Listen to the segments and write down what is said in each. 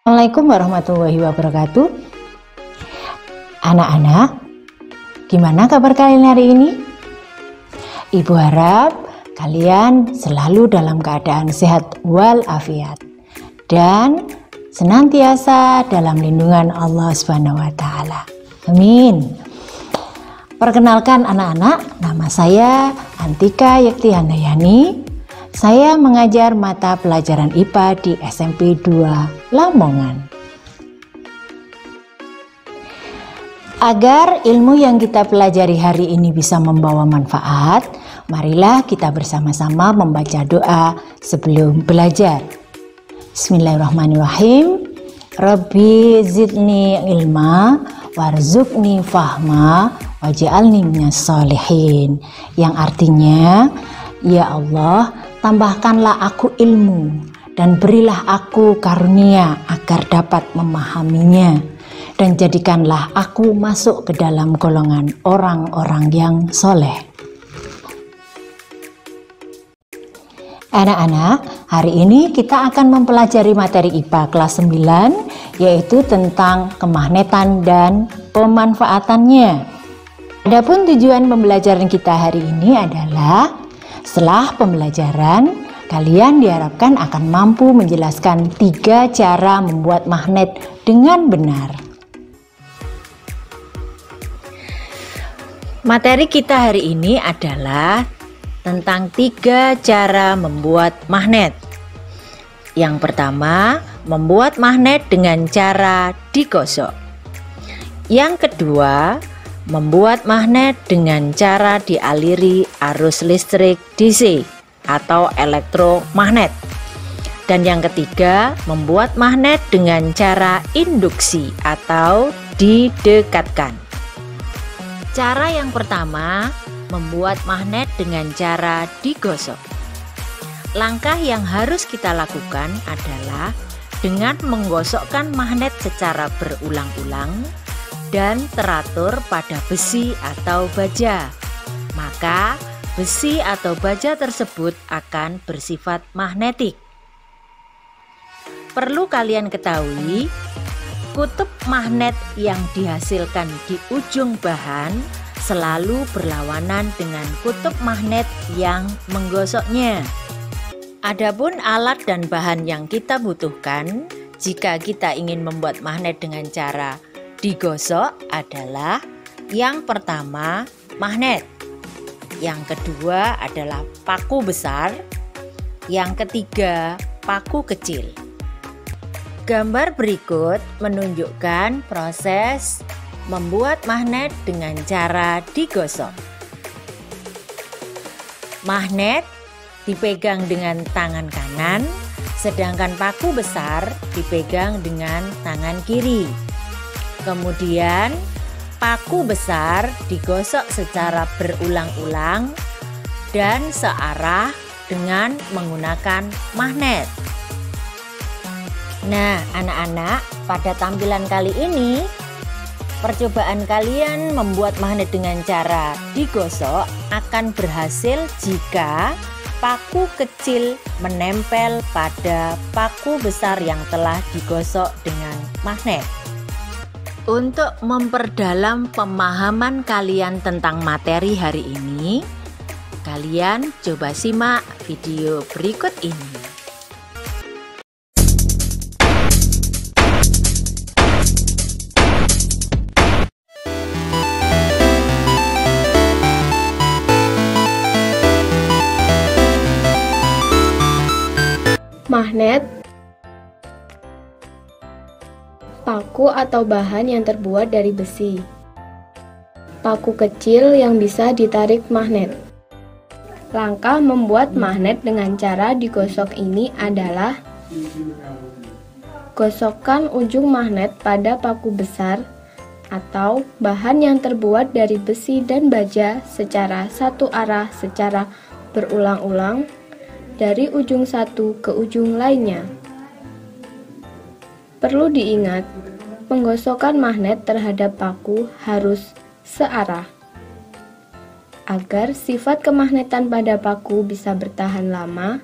Assalamualaikum warahmatullahi wabarakatuh. Anak-anak, gimana kabar kalian hari ini? Ibu harap kalian selalu dalam keadaan sehat walafiat dan senantiasa dalam lindungan Allah Subhanahu wa taala. Amin. Perkenalkan anak-anak, nama saya Antika Yekti Handayani. Saya mengajar mata pelajaran IPA di SMP 2 Lamongan. Agar ilmu yang kita pelajari hari ini bisa membawa manfaat, marilah kita bersama-sama membaca doa sebelum belajar. Bismillahirrahmanirrahim. Rabbi zidni ilma warzuqni fahma waj'alni minas sholihin. Yang artinya, ya Allah, tambahkanlah aku ilmu dan berilah aku karunia agar dapat memahaminya, dan jadikanlah aku masuk ke dalam golongan orang-orang yang soleh. Anak-anak, hari ini kita akan mempelajari materi IPA kelas 9, yaitu tentang kemagnetan dan pemanfaatannya. Adapun tujuan pembelajaran kita hari ini adalah setelah pembelajaran, kalian diharapkan akan mampu menjelaskan 3 cara membuat magnet dengan benar. Materi kita hari ini adalah tentang 3 cara membuat magnet. Yang pertama, membuat magnet dengan cara digosok. Yang kedua, membuat magnet dengan cara dialiri arus listrik DC atau elektromagnet. Dan yang ketiga, membuat magnet dengan cara induksi atau didekatkan. Cara yang pertama, membuat magnet dengan cara digosok. Langkah yang harus kita lakukan adalah dengan menggosokkan magnet secara berulang-ulang dan teratur pada besi atau baja. Maka besi atau baja tersebut akan bersifat magnetik. Perlu kalian ketahui, kutub magnet yang dihasilkan di ujung bahan selalu berlawanan dengan kutub magnet yang menggosoknya. Adapun alat dan bahan yang kita butuhkan jika kita ingin membuat magnet dengan cara digosok adalah yang pertama magnet, yang kedua adalah paku besar, yang ketiga paku kecil. Gambar berikut menunjukkan proses membuat magnet dengan cara digosok. Magnet dipegang dengan tangan kanan, sedangkan paku besar dipegang dengan tangan kiri. Kemudian paku besar digosok secara berulang-ulang dan searah dengan menggunakan magnet. Nah, anak-anak, pada tampilan kali ini percobaan kalian membuat magnet dengan cara digosok akan berhasil jika paku kecil menempel pada paku besar yang telah digosok dengan magnet. Untuk memperdalam pemahaman kalian tentang materi hari ini, kalian coba simak video berikut ini. Magnet, paku atau bahan yang terbuat dari besi. Paku kecil yang bisa ditarik magnet. Langkah membuat magnet dengan cara digosok ini adalah: gosokkan ujung magnet pada paku besar atau bahan yang terbuat dari besi dan baja secara satu arah secara berulang-ulang dari ujung satu ke ujung lainnya. Perlu diingat, penggosokan magnet terhadap paku harus searah. Agar sifat kemagnetan pada paku bisa bertahan lama,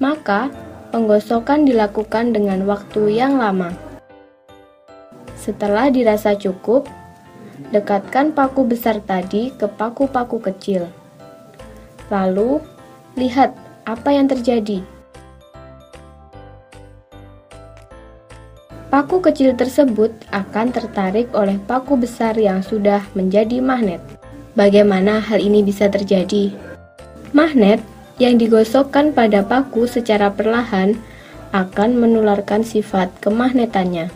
maka penggosokan dilakukan dengan waktu yang lama. Setelah dirasa cukup, dekatkan paku besar tadi ke paku-paku kecil. Lalu, lihat apa yang terjadi. Paku kecil tersebut akan tertarik oleh paku besar yang sudah menjadi magnet. Bagaimana hal ini bisa terjadi? Magnet yang digosokkan pada paku secara perlahan akan menularkan sifat kemagnetannya.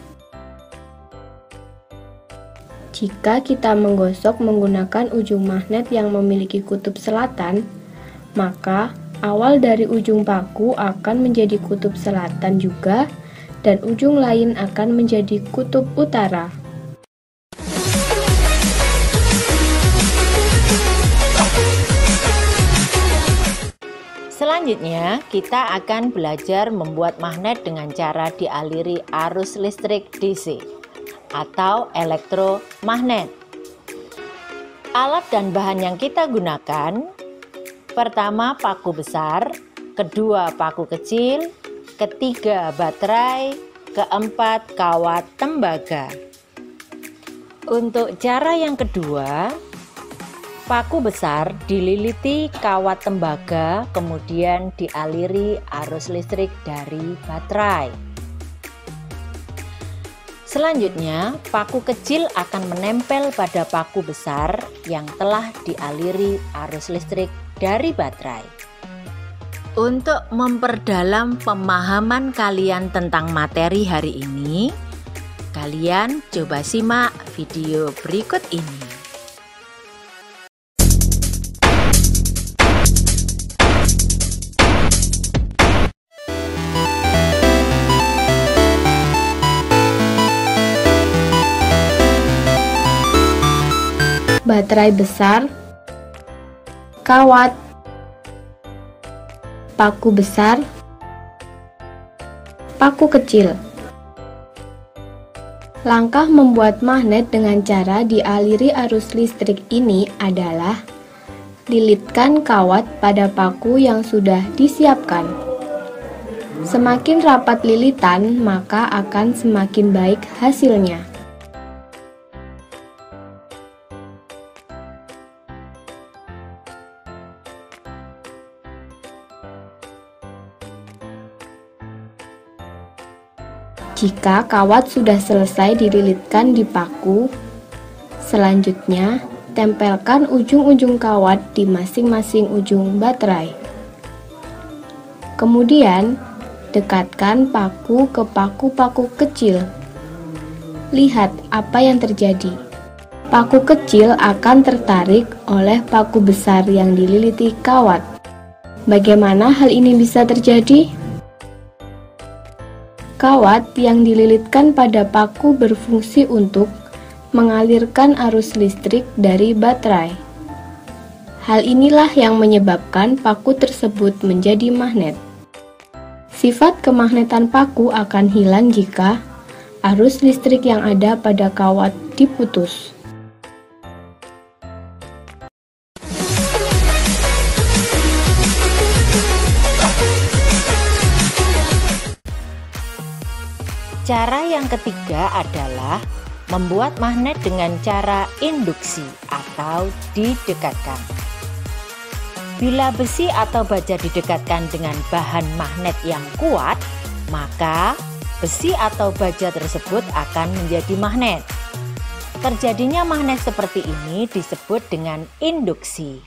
Jika kita menggosok menggunakan ujung magnet yang memiliki kutub selatan, maka awal dari ujung paku akan menjadi kutub selatan juga, dan ujung lain akan menjadi kutub utara. Selanjutnya, kita akan belajar membuat magnet dengan cara dialiri arus listrik DC atau elektromagnet. Alat dan bahan yang kita gunakan, pertama paku besar, kedua paku kecil, ketiga baterai, keempat kawat tembaga. Untuk cara yang kedua, paku besar dililiti kawat tembaga, kemudian dialiri arus listrik dari baterai. Selanjutnya, paku kecil akan menempel pada paku besar yang telah dialiri arus listrik dari baterai. Untuk memperdalam pemahaman kalian tentang materi hari ini, kalian coba simak video berikut ini. Baterai besar, kawat, paku besar, paku kecil. Langkah membuat magnet dengan cara dialiri arus listrik ini adalah lilitkan kawat pada paku yang sudah disiapkan. Semakin rapat lilitan, maka akan semakin baik hasilnya. Jika kawat sudah selesai dililitkan di paku, selanjutnya tempelkan ujung-ujung kawat di masing-masing ujung baterai. Kemudian, dekatkan paku ke paku-paku kecil. Lihat apa yang terjadi. Paku kecil akan tertarik oleh paku besar yang dililiti kawat. Bagaimana hal ini bisa terjadi? Kawat yang dililitkan pada paku berfungsi untuk mengalirkan arus listrik dari baterai. Hal inilah yang menyebabkan paku tersebut menjadi magnet. Sifat kemagnetan paku akan hilang jika arus listrik yang ada pada kawat diputus. Cara yang ketiga adalah membuat magnet dengan cara induksi atau didekatkan. Bila besi atau baja didekatkan dengan bahan magnet yang kuat, maka besi atau baja tersebut akan menjadi magnet. Terjadinya magnet seperti ini disebut dengan induksi.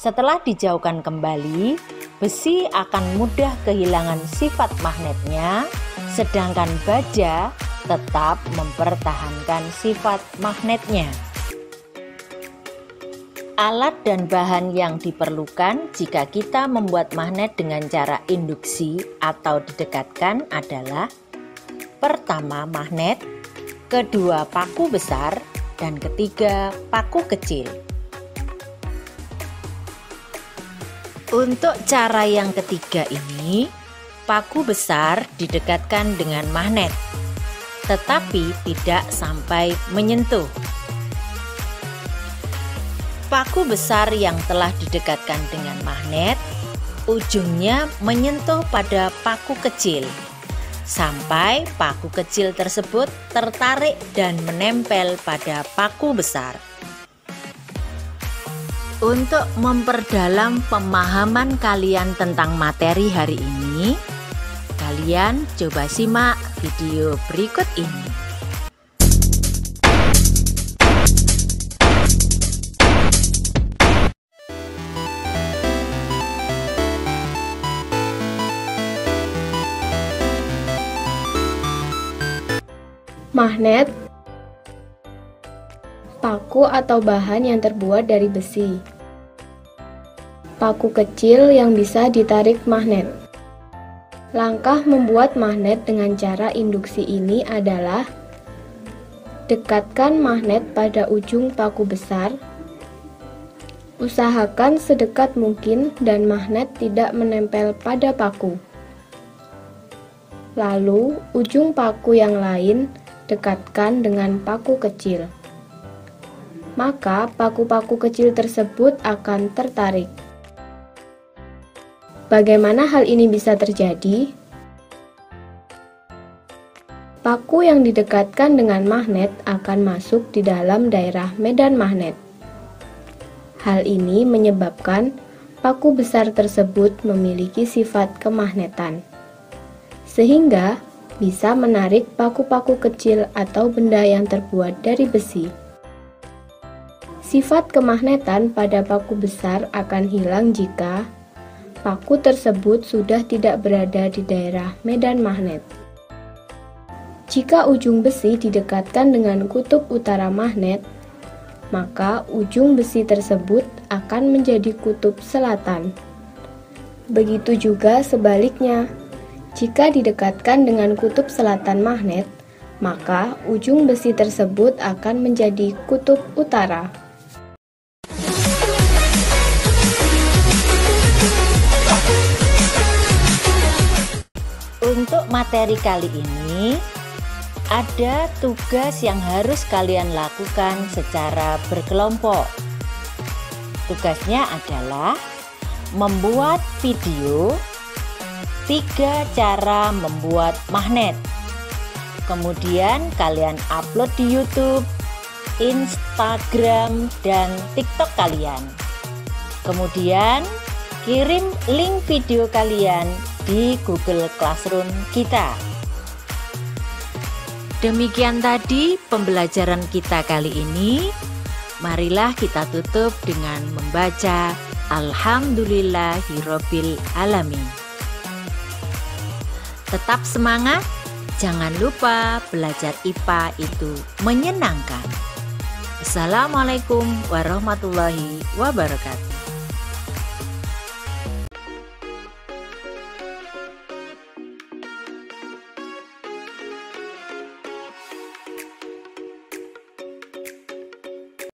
Setelah dijauhkan kembali, besi akan mudah kehilangan sifat magnetnya, sedangkan baja tetap mempertahankan sifat magnetnya. Alat dan bahan yang diperlukan jika kita membuat magnet dengan cara induksi atau didekatkan adalah: pertama magnet, kedua paku besar, dan ketiga paku kecil. Untuk cara yang ketiga ini, paku besar didekatkan dengan magnet, tetapi tidak sampai menyentuh. Paku besar yang telah didekatkan dengan magnet ujungnya menyentuh pada paku kecil sampai paku kecil tersebut tertarik dan menempel pada paku besar. Untuk memperdalam pemahaman kalian tentang materi hari ini, kalian coba simak video berikut ini. Magnet, paku atau bahan yang terbuat dari besi. Paku kecil yang bisa ditarik magnet. Langkah membuat magnet dengan cara induksi ini adalah: dekatkan magnet pada ujung paku besar. Usahakan sedekat mungkin dan magnet tidak menempel pada paku. Lalu, ujung paku yang lain dekatkan dengan paku kecil. Maka paku-paku kecil tersebut akan tertarik. Bagaimana hal ini bisa terjadi? Paku yang didekatkan dengan magnet akan masuk di dalam daerah medan magnet. Hal ini menyebabkan paku besar tersebut memiliki sifat kemagnetan, sehingga bisa menarik paku-paku kecil atau benda yang terbuat dari besi. Sifat kemagnetan pada paku besar akan hilang jika paku tersebut sudah tidak berada di daerah medan magnet. Jika ujung besi didekatkan dengan kutub utara magnet, maka ujung besi tersebut akan menjadi kutub selatan. Begitu juga sebaliknya. Jika didekatkan dengan kutub selatan magnet, maka ujung besi tersebut akan menjadi kutub utara. Untuk materi kali ini, ada tugas yang harus kalian lakukan secara berkelompok. Tugasnya adalah membuat video 3 cara membuat magnet. Kemudian kalian upload di YouTube, Instagram, dan TikTok kalian. Kemudian kirim link video kalian di Google Classroom kita. Demikian tadi pembelajaran kita kali ini. Marilah kita tutup dengan membaca Alhamdulillahirabbil alamin. Tetap semangat, jangan lupa belajar IPA itu menyenangkan. Assalamualaikum warahmatullahi wabarakatuh.